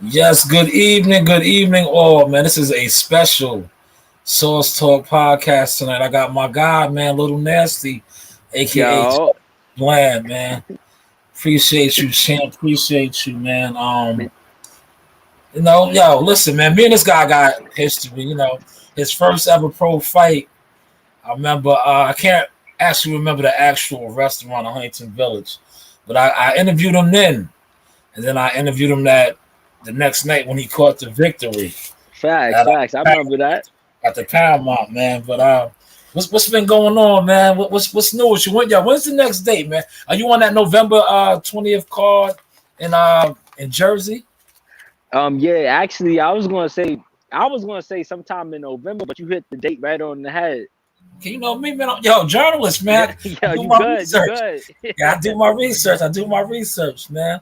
Yes, good evening, all man. This is a special Source Talk podcast tonight. I got my guy, man, Little Nasty, aka Yo, Bland, man. Appreciate you, champ. Appreciate you, man. man, Yo, listen, man. Me and this guy got history. His first ever pro fight. I remember. I can't actually remember the actual restaurant in Huntington Village, but I interviewed him then, and then I interviewed him the next night when he caught the victory facts, at, facts. I remember that. at the Paramount, man. But what's been going on, man? What's new with you? When's the next date, man? Are you on that November 20th card in Jersey? Yeah, actually, I was gonna say sometime in November, but you hit the date right on the head. Okay, you know me, man. Yo, journalist, man. I Yo, do you my good? You research. good? Yeah, I do my research. Man.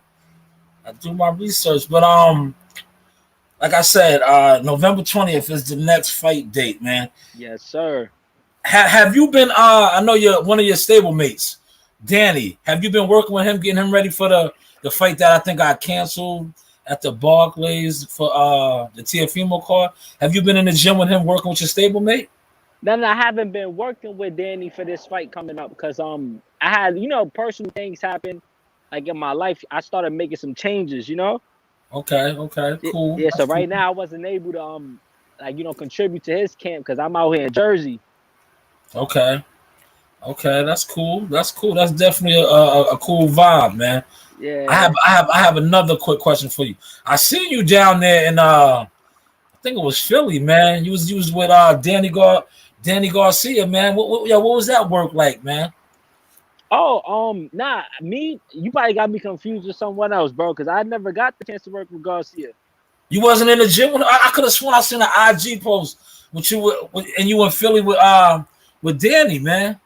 I do my research. But like I said, November 20th is the next fight date, man. Yes, sir. Have you been? I know you're one of your stablemates, Danny. Have you been working with him, getting him ready for the fight that I think got canceled at the Barclays for the Tiafimo card? Have you been in the gym with him, working with your stablemate? Then I haven't been working with Danny for this fight coming up because I had personal things happen like in my life. I started making some changes. Okay, cool. Yeah. So That's cool. right now I wasn't able to contribute to his camp because I'm out here in Jersey. Okay, that's cool. That's cool. That's definitely a cool vibe, man. I Yeah. have I have I have another quick question for you. I seen you down there in I think it was Philly, man. You was with Danny Garcia, man. What was that work like, man? Oh, nah, you probably got me confused with someone else, bro, because I never got the chance to work with Garcia. You wasn't in the gym. I could have sworn I seen an IG post with you and you in Philly with Danny, man.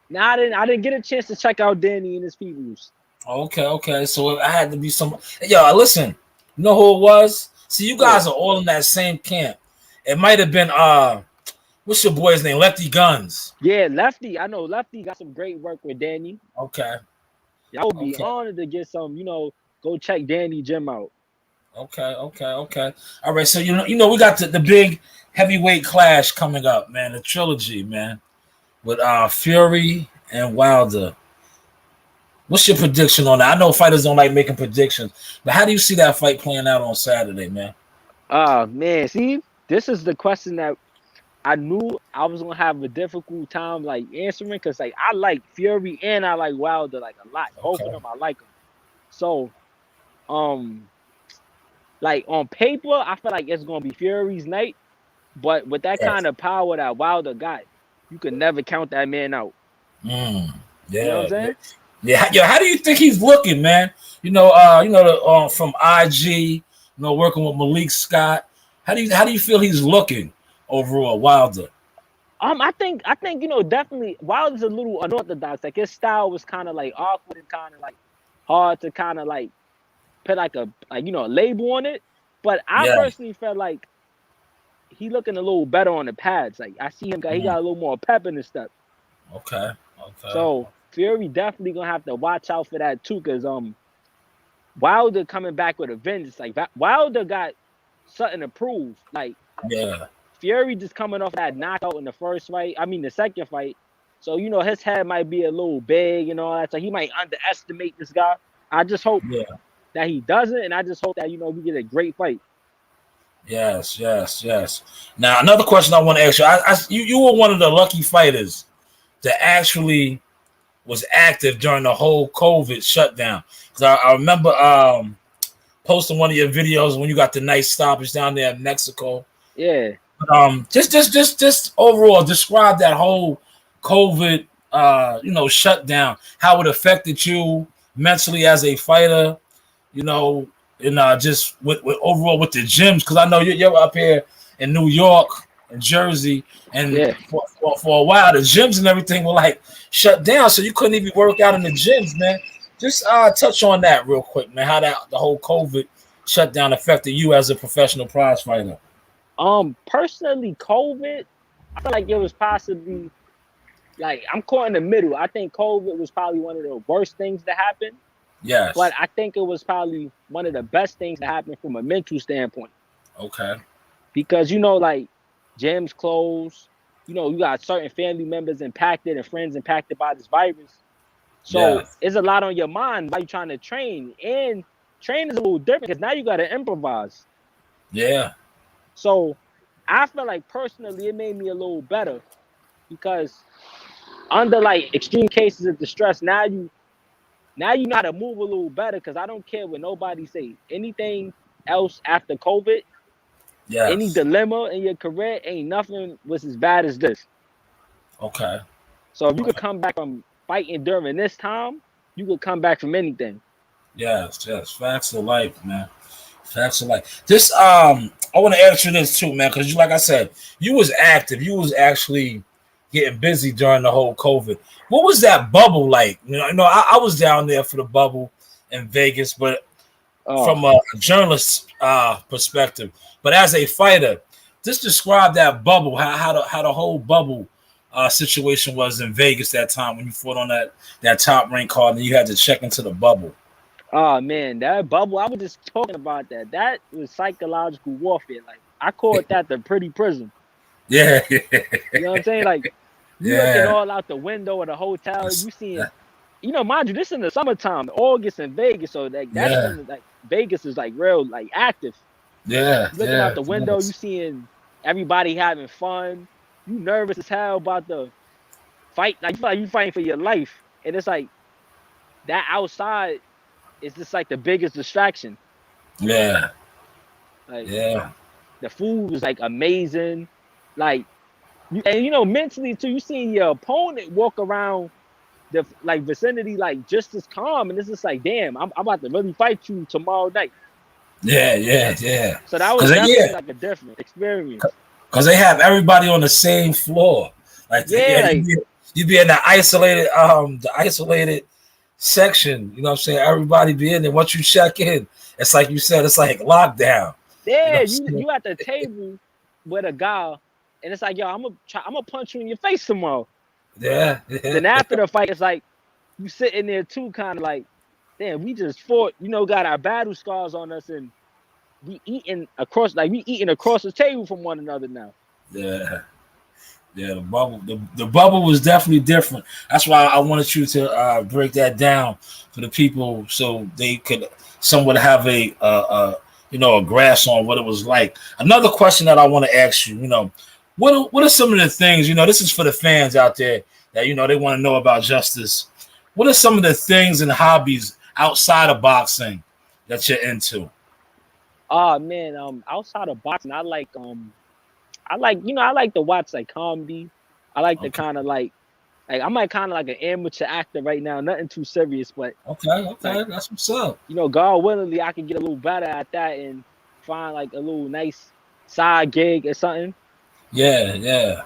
Nah, I didn't get a chance to check out Danny and his peoples. Okay. So I had to be some. Yo, listen. You know who it was? See, you Who? guys are all in that same camp. It might have been what's your boy's name? Lefty Guns. Yeah, Lefty. I know Lefty got some great work with Danny. Okay. I would be Okay. honored to get some, go check Danny gym out. Okay. All right. So we got the big heavyweight clash coming up, man. The trilogy, man, with Fury and Wilder. What's your prediction on that? I know fighters don't like making predictions, but how do you see that fight playing out on Saturday, man? Man, see, this is the question that I knew I was gonna have a difficult time like answering because like I like Fury and I like Wilder like a lot. Both of Okay. them I like them. So, um, like on paper, I feel like it's gonna be Fury's night. But with that Yes. kind of power that Wilder got, you could never count that man out. Mm, You know what I'm yeah. saying? Yeah. How do you think he's looking, man? From IG, working with Malik Scott. How do you feel he's looking overall, Wilder? I think definitely Wilder's a little unorthodox. Like his style was kind of like awkward and kind of like hard to kind of like put like a label on it. But I Yeah. personally felt like he looking a little better on the pads. Like I see him he Mm, got a little more pep in his step. okay. Okay. So Fury definitely gonna have to watch out for that too, cause Wilder coming back with a vengeance. Like Wilder got something to prove. Like Yeah. Fury just coming off that knockout in the first fight. I mean the second fight. So his head might be a little big and all that. So he might underestimate this guy. I just hope Yeah. that he doesn't, and I just hope that we get a great fight. Yes. Now another question I want to ask you. You were one of the lucky fighters that actually was active during the whole COVID shutdown. Because I remember posting one of your videos when you got the nice stoppage down there in Mexico. Yeah. Just overall describe that whole COVID shutdown, how it affected you mentally as a fighter, and just with overall with the gyms, because I know you're up here in New York and Jersey, and Yeah. for a while the gyms and everything were like shut down, so you couldn't even work out in the gyms, man. Just touch on that real quick, man. How the whole COVID shutdown affected you as a professional prize fighter. Personally, COVID, I feel like it was possibly like I'm caught in the middle. I think COVID was probably one of the worst things to happen. Yes. But I think it was probably one of the best things that happened from a mental standpoint. Okay. Because, you know, like gyms closed, you know, you got certain family members impacted and friends impacted by this virus. So Yeah. it's a lot on your mind while you're trying to train. And training is a little different because now you got to improvise. Yeah. So I feel like personally it made me a little better because under like extreme cases of distress, now you know how to move a little better because I don't care what nobody say. Anything else after COVID, any Yes. dilemma in your career, ain't nothing was as bad as this. Okay. So if you could come back from fighting during this time, you could come back from anything. Yes. Yes. Facts of life, man. Facts of life. This I want to ask you this too, man, because you, like I said, you was active. You was actually getting busy during the whole COVID. What was that bubble like? I was down there for the bubble in Vegas, but Oh, from a journalist perspective. But as a fighter, just describe that bubble, how the whole bubble situation was in Vegas that time when you fought on that top rank card and you had to check into the bubble. oh man, that bubble. I was just talking about that. That was psychological warfare. Like I called that the pretty prison. Yeah, You know what I'm saying? Like you looking yeah, all out the window of the hotel, you seeing, you know, mind you, this in the summertime, August in Vegas, so like that's yeah, when like Vegas is like real like active. yeah, You looking out yeah, the window, you yes. seeing everybody having fun. You nervous as hell about the fight, like you feel like you fighting for your life, and it's like that outside is just like the biggest distraction. Yeah, Like yeah, the food was like amazing, like and you know mentally too. You seeing your opponent walk around the like vicinity like just as calm, and it's just like damn, I'm about to really fight you tomorrow night. yeah. So that was Cause definitely yeah, like a different experience. cause they have everybody on the same floor. Like Yeah, yeah, like you be in the isolated section. You know what I'm saying? Everybody be in there. Once you check in, it's like you said, it's like lockdown. You know yeah, what I'm saying? you at the table with a guy, and it's like yo, I'm gonna punch you in your face tomorrow. Yeah, yeah, Then after the fight, it's like you sitting there too, kind of like, damn, we just fought, you know, got our battle scars on us, and we eating across the table from one another now. yeah. Yeah, the bubble was definitely different. That's why I wanted you to break that down for the people so they could somewhat have a grasp on what it was like. Another question that I want to ask you, what are some of the things, this is for the fans out there that they want to know about Justice. What are some of the things and hobbies outside of boxing that you're into? Oh man, outside of boxing, I like to watch like comedy. I like to Okay, kind of like I'm like kind of like an amateur actor right now, nothing too serious, but like okay, that's what's up. God willingly, I can get a little better at that and find like a little nice side gig or something. Yeah, yeah.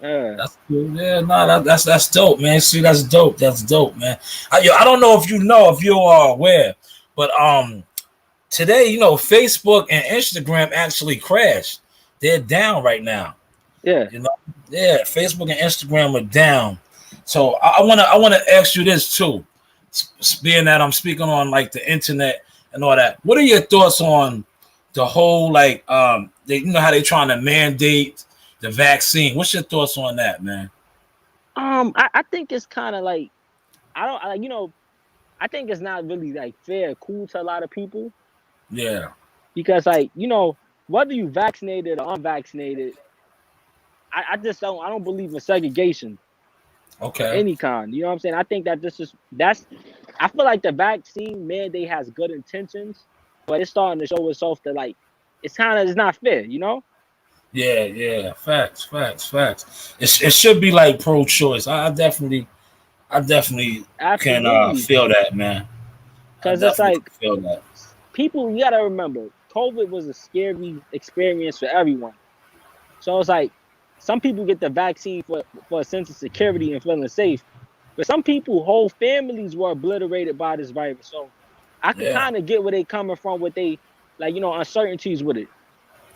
Yeah. That's cool. Yeah, no, that's dope, man. See, that's dope. That's dope, man. I don't know if you are aware, but today, Facebook and Instagram actually crashed. They're down right now. Yeah. You know, yeah, Facebook and Instagram are down. So I wanna ask you this too, being that I'm speaking on like the internet and all that. What are your thoughts on the whole like how they trying to mandate the vaccine? What's your thoughts on that, man? I think it's kind of like I don't like I think it's not really like fair or cool to a lot of people Yeah. because like whether you vaccinated or unvaccinated, I just don't believe in segregation of Okay. any kind. You know what I'm saying? I think that that's I feel like the vaccine mandate has good intentions, but it's starting to show itself that like it's not fair, you know? Yeah. Yeah. Facts. It should be like pro-choice. I definitely can Absolutely. feel that, man. I Cause it's definitely like can feel that. people you gotta remember, COVID was a scary experience for everyone. So it's like some people get the vaccine for a sense of security and feeling safe. But some people, whole families were obliterated by this virus. So I could Yeah. kind of get where they coming from with they like, uncertainties with it.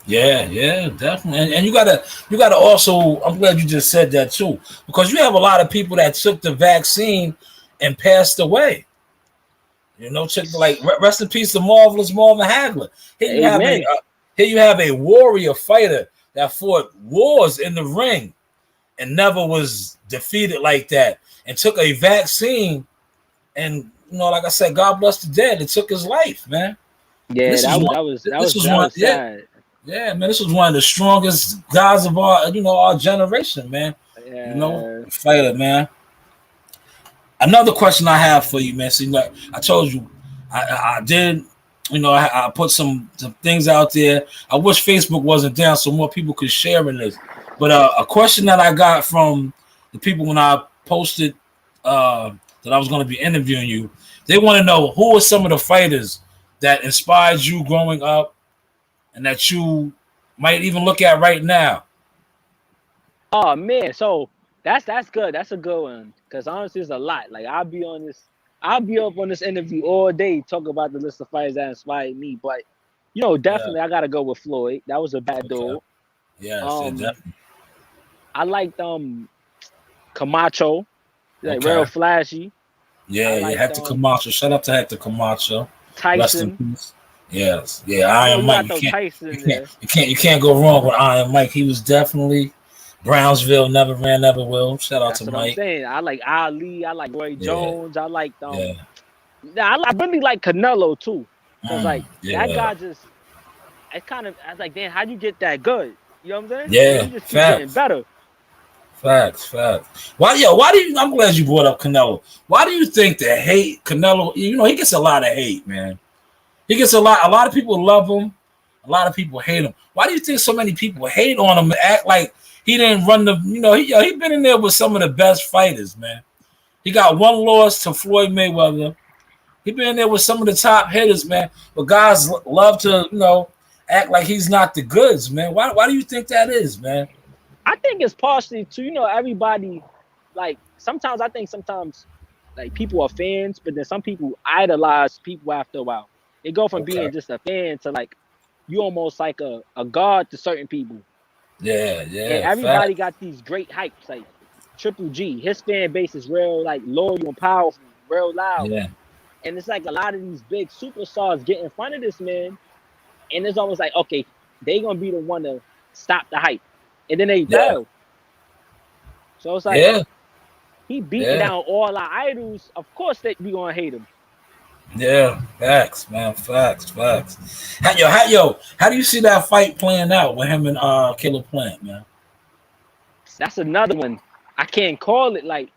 Yeah, definitely. And you gotta also, I'm glad you just said that too, because you have a lot of people that took the vaccine and passed away. You know, check like rest in peace, the marvelous Marvin Hagler. Here you have Amen. here you have a warrior fighter that fought wars in the ring and never was defeated like that, and took a vaccine. And you know, like I said, God bless the dead. It took his life, man. And Yeah, this was one. that This was one. was Yeah, sad. yeah, man. This was one of the strongest guys of our, our generation, man. You know, Yeah. fighter, man. Another question I have for you, man. See, like I told you, I did, I put some things out there. I wish Facebook wasn't down so more people could share in this. But a question that I got from the people when I posted that I was going to be interviewing you, they want to know who are some of the fighters that inspired you growing up and that you might even look at right now. Oh man, so that's good. That's a good one. Cause honestly, it's a lot. Like I'll be up on this interview all day talking about the list of fighters that inspired me. But Yeah. definitely I gotta go with Floyd. That was a bad Okay. dude. Yes, yeah, definitely. I liked Camacho, like Okay. real flashy. Yeah, yeah, Hector Camacho. Shout out to Hector Camacho. Rest in Tyson. peace. Yes, yeah, Iron You Mike. got those Tyson there. You can't go wrong with Iron Mike. He was definitely Brownsville, never ran, never will. Shout out That's to what I'm Mike. saying. I like Ali. I like Roy Yeah, Jones. I like yeah, I really like Canelo too. Cause like that yeah, guy just, I was like, damn, how'd you get that good? You know what I'm saying? yeah. He just keep getting Facts, better. facts. Why do you? I'm glad you brought up Canelo. Why do you think the hate Canelo? You know, he gets a lot of hate, man. He gets a lot. A lot of people love him. A lot of people hate him. Why do you think so many people hate on him and act like he didn't run the? He been in there with some of the best fighters, man. He got one loss to Floyd Mayweather. He been in there with some of the top hitters, man. But guys love to, act like he's not the goods, man. Why do you think that is, man? I think it's partially to everybody. Like sometimes like people are fans, but then some people idolize people after a while. They go from Okay. being just a fan to like you almost like a god to certain people. Yeah, And yeah. everybody Fact. got these great hypes. Like Triple G, his fan base is real like loyal and powerful, real loud. Yeah, And it's like a lot of these big superstars get in front of this man, and it's almost like, okay, they gonna be the one to stop the hype, and then they yeah, fail. So it's like yeah, he beating yeah, down all our idols. Of course, that we gonna hate him. yeah. Facts, man. Facts. How do you see that fight playing out with him and Killer Plant, man? That's another one. I can't call it. Like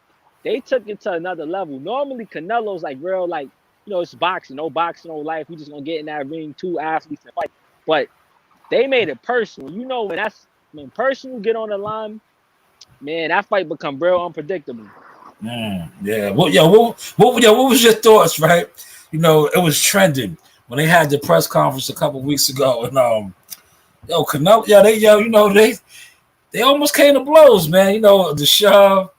they took it to another level. Normally, Canelo's like real, like it's boxing, no life. We just gonna get in that ring, two athletes and fight. But they made it personal. When personal get on the line, man, that fight become real unpredictable. Yeah. What was your thoughts, right? It was trending when they had the press conference a couple weeks ago, and Canelo, they almost came to blows, man. The shove,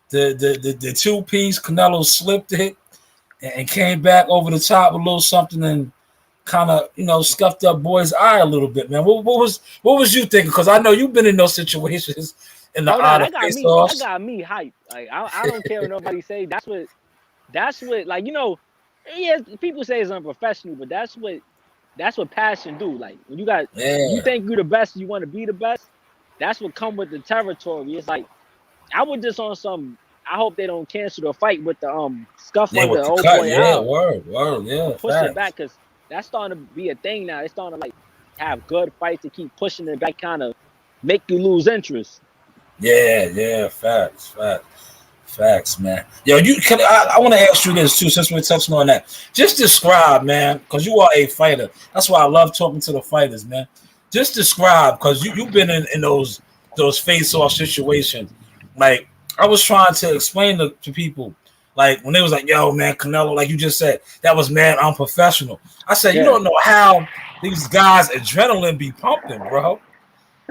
the two piece, Canelo slipped it and came back over the top a little something and kind of scuffed up boy's eye a little bit, man. What was you thinking? Because I know you've been in those situations in the eye of that got me hyped. Like I don't care what nobody say. That's what like yes, people say it's unprofessional, but that's what passion do. Like when you think you're the best, you want to be the best. That's what come with the territory. It's like I would just on some. I hope they don't cancel the fight with the scuff under the old boy out. Word, yeah. Push it back because that's starting to be a thing now. It's starting to like have good fights to keep pushing it back, kind of make you lose interest. Yeah. Facts, man. Yo, I want to ask you this too, since we're touching on that. Just describe, man, because you are a fighter. That's why I love talking to the fighters, man. Just describe, because you've been in those face-off situations. Like, I was trying to explain to people, like, when they was like, yo, man, Canelo, like you just said, that was mad unprofessional. I said, you don't know how these guys' adrenaline be pumping, bro.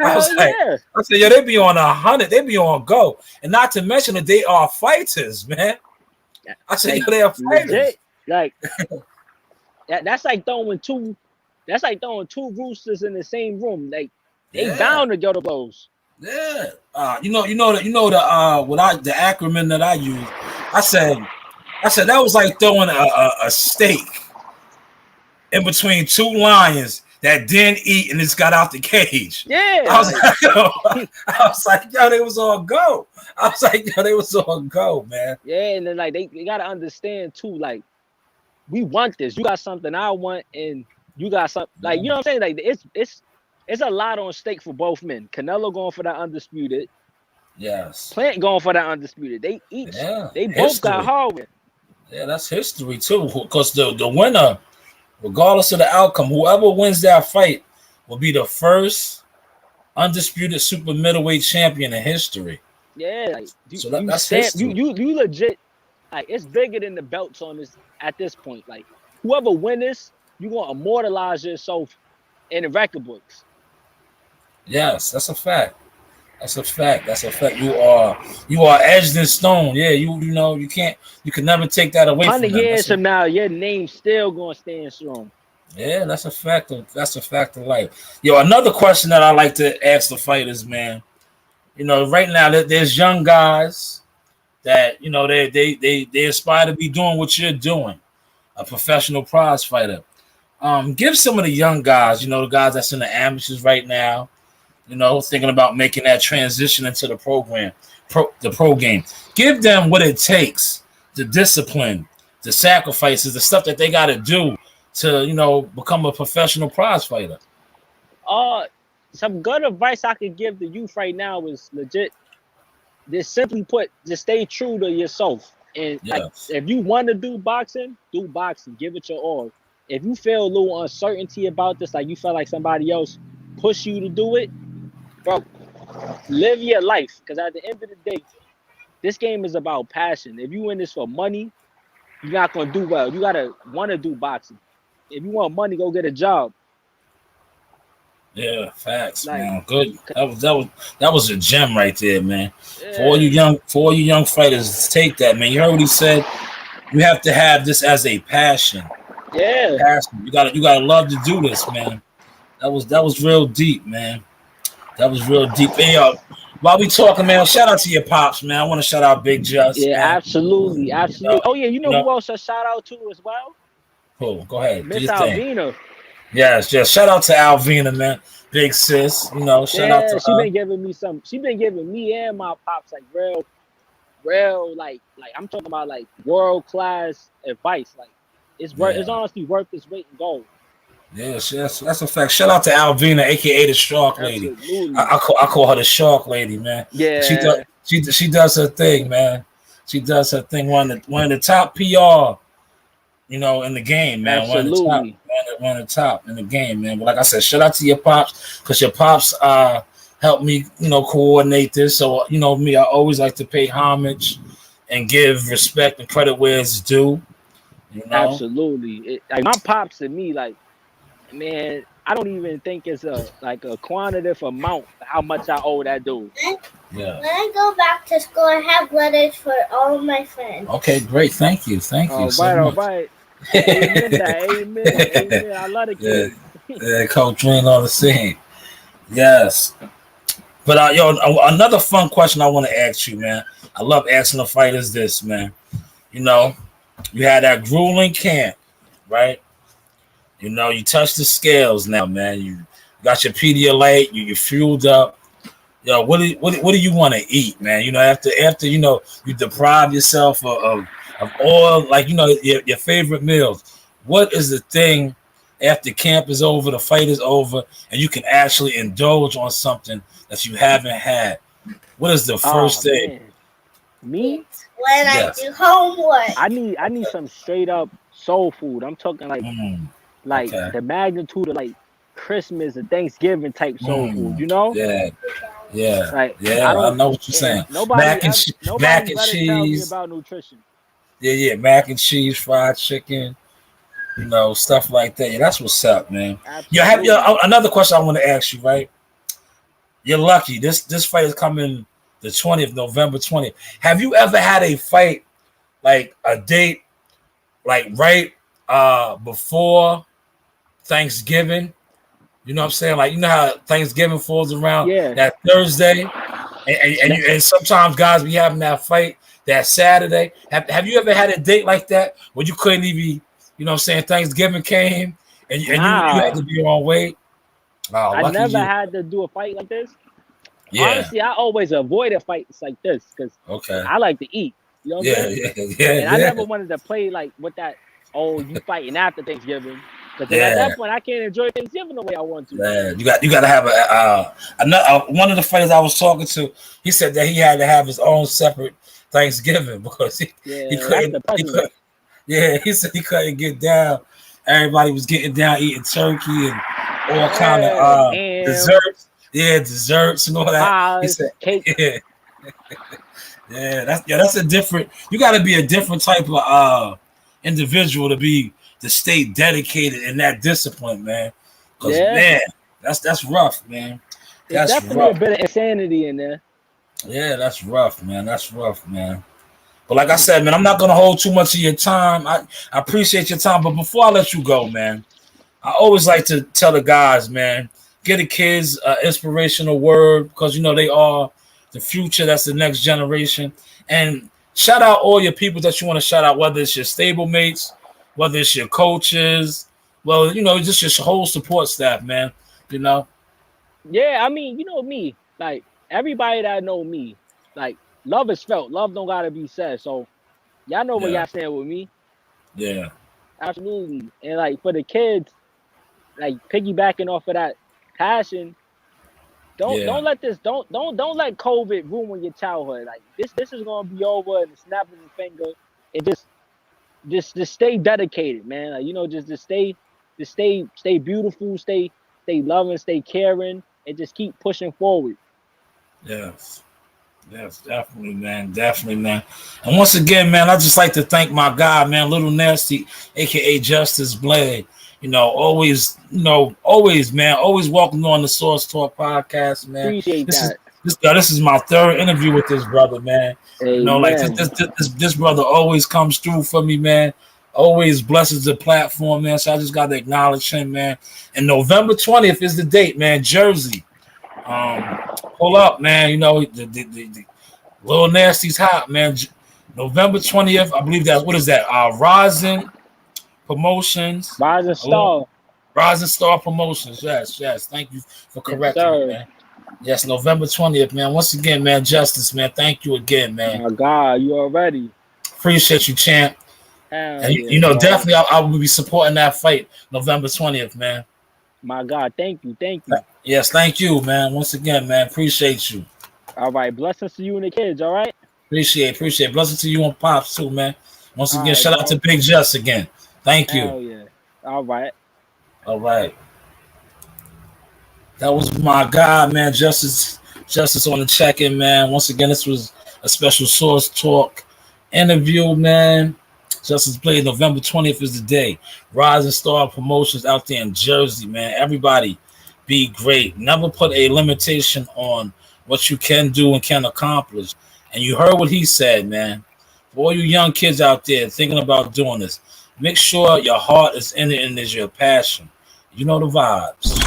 I said, yo, they be on 100, they be on go, and not to mention that they are fighters, man. I said, yo, they are fighters. Legit. Like that's like throwing two roosters in the same room. Like they bound to go to blows. Yeah. The acronym that I use. I said I said that was like throwing a steak in between two lions that didn't eat and just got out the cage. Yeah, I was like, yo, they was all go. I was like, yo, they was all go, man. Yeah, and then like they gotta understand too, like we want this. You got something I want, and you got something like you know what I'm saying. Like it's a lot on stake for both men. Canelo going for that undisputed. Yes. Plant going for that undisputed. They both history. got hard win. Yeah, that's history too. Because the winner, regardless of the outcome, whoever wins that fight will be the first undisputed super middleweight champion in history. Yeah, like, so that's history. You legit, like it's bigger than the belts on this at this point. Like whoever wins this, you gonna immortalize yourself in the record books. Yes, that's a fact. That's a fact. That's a fact. You are edged in stone. Yeah, you can never take that away from them. 100 years from now, your name's still gonna stand strong. Yeah, that's a fact of life. Yo, another question that I like to ask the fighters, man. You know, right now there's young guys that they aspire to be doing what you're doing, a professional prize fighter. Give some of the young guys, the guys that's in the amateurs right now, thinking about making that transition into the pro game. Give them what it takes, the discipline, the sacrifices, the stuff that they got to do to, become a professional prize fighter. Some good advice I could give the youth right now is legit. Just simply put, just stay true to yourself. And like, if you want to do boxing, give it your all. If you feel a little uncertainty about this, like you feel like somebody else push you to do it, bro, live your life. Because at the end of the day, this game is about passion. If you in this for money, you're not gonna do well. You gotta want to do boxing. If you want money, go get a job. Yeah, facts, man. Good. That was a gem right there, man. Yeah. For all you young fighters, take that, man. You heard what he said. You have to have this as a passion. Yeah. Passion. You gotta love to do this, man. That was real deep, man. That was real deep. Hey, while we talking, man, shout out to your pops, man. I want to shout out Big Just. Yeah, man. Absolutely. Oh yeah, who else I shout out to as well? Cool. Go ahead. Miss Alvina. Yes. Shout out to Alvina, man. Big sis, shout out to her. She been giving me and my pops like real like I'm talking about like world class advice. Like it's honestly worth its weight in gold. Yes, that's a fact. Shout out to Alvina, aka the Shark Lady. I call her the Shark Lady, man. Yeah, she does her thing, man. She does her thing. One of the top PR, in the game, man. Absolutely. One of the top in the game, man. But like I said, shout out to your pops, because your pops helped me, coordinate this. So me, I always like to pay homage and give respect and credit where it's due. Absolutely. Like my pops and me, like, man, I don't even think it's a quantitative amount how much I owe that dude. Yeah. When I go back to school, I have letters for all of my friends. Okay, great. Thank you. All right. Amen. I love the kids. Yeah, Coach Green on the scene. Yes. But another fun question I want to ask you, man. I love asking the fighters this, man. You had that grueling camp, right? You touch the scales now, man. You got your Pedialyte, you're fueled up. What do you want to eat, man? After you deprive yourself of all, like your favorite meals. What is the thing after camp is over, the fight is over, and you can actually indulge on something that you haven't had? What is the first thing? Me? When I do homework. I need some straight up soul food. I'm talking like the magnitude of like Christmas and Thanksgiving type soul food, Yeah. Like, I know what you're saying. Mac and cheese. Tell me about nutrition. Yeah, mac and cheese, fried chicken, stuff like that. Yeah, that's what's up, man. Another question I want to ask you, right? You're lucky. This fight is coming the 20th, November 20th. Have you ever had a fight, like a date, like right before Thanksgiving? You know what I'm saying? Like, how Thanksgiving falls around that Thursday? And sometimes guys be having that fight that Saturday. Have you ever had a date like that where you couldn't even, you know what I'm saying, Thanksgiving came and you had to be on weight? Oh, I lucky never you. had to do a fight like this. Yeah. Honestly, I always avoided fights like this because I like to eat. You know what I'm saying? And I never wanted to play like with that, you fighting after Thanksgiving. Because at that point, I can't enjoy Thanksgiving the way I want to. Yeah, you got to have one of the fighters I was talking to. He said that he had to have his own separate Thanksgiving because he couldn't. He said he couldn't get down. Everybody was getting down eating turkey and all kind of desserts. Yeah, desserts and all that. Pies, he said, cake. That's a different. You got to be a different type of individual to stay dedicated in that discipline, man. Because man, that's rough, man. That's definitely rough. A bit of insanity in there. Yeah, that's rough, man. That's rough, man. But like I said, man, I'm not gonna hold too much of your time. I appreciate your time, but before I let you go, man, I always like to tell the guys, man, get the kids an inspirational word because you know they are the future. That's the next generation. And shout out all your people that you want to shout out, whether it's your stablemates, whether it's your coaches, well, you know, just your whole support staff, man. You know. Yeah, I mean, you know me, like everybody that know me, like love is felt. Love don't gotta be said. So y'all know where y'all stand with me. Yeah. Absolutely. And like for the kids, like piggybacking off of that passion, don't let COVID ruin your childhood. Like this is gonna be over in the snap of a finger. And just stay dedicated, man. Like, you know, just stay beautiful, stay loving, stay caring, and just keep pushing forward. Yes, definitely, man. And once again, man, I just like to thank my guy, man, Little Nasty, aka Justice Blade. You know, always, man, always welcome on the Source Talk podcast, man. Appreciate that. This is my third interview with this brother, man. Amen. You know, like this brother always comes through for me, man. Always blesses the platform, man. So I just got to acknowledge him, man. And November 20th is the date, man. Jersey. Pull up, man. You know, the Little Nasty's hot, man. November 20th, I believe what is that? Rising Promotions. Rising Star. Rising Star Promotions. Yes. Thank you for correcting me, man. Yes, November 20th, man. Once again, man, Justice, man. Thank you again, man. Oh my God, you already. Appreciate you, champ. And you know, definitely I will be supporting that fight November 20th, man. My God, thank you. Yes, thank you, man. Once again, man, appreciate you. All right, blessings to you and the kids, all right? Appreciate. Blessings to you and Pops, too, man. Once again, shout out to Big Just again. Thank you. Hell yeah. All right. That was my guy, man, Justice on the check-in, man. Once again, this was a special Source Talk interview, man. Justice Blade, November 20th is the day. Rising Star Promotions out there in Jersey, man. Everybody be great. Never put a limitation on what you can do and can accomplish. And you heard what he said, man. For all you young kids out there thinking about doing this, make sure your heart is in it and is your passion. You know the vibes.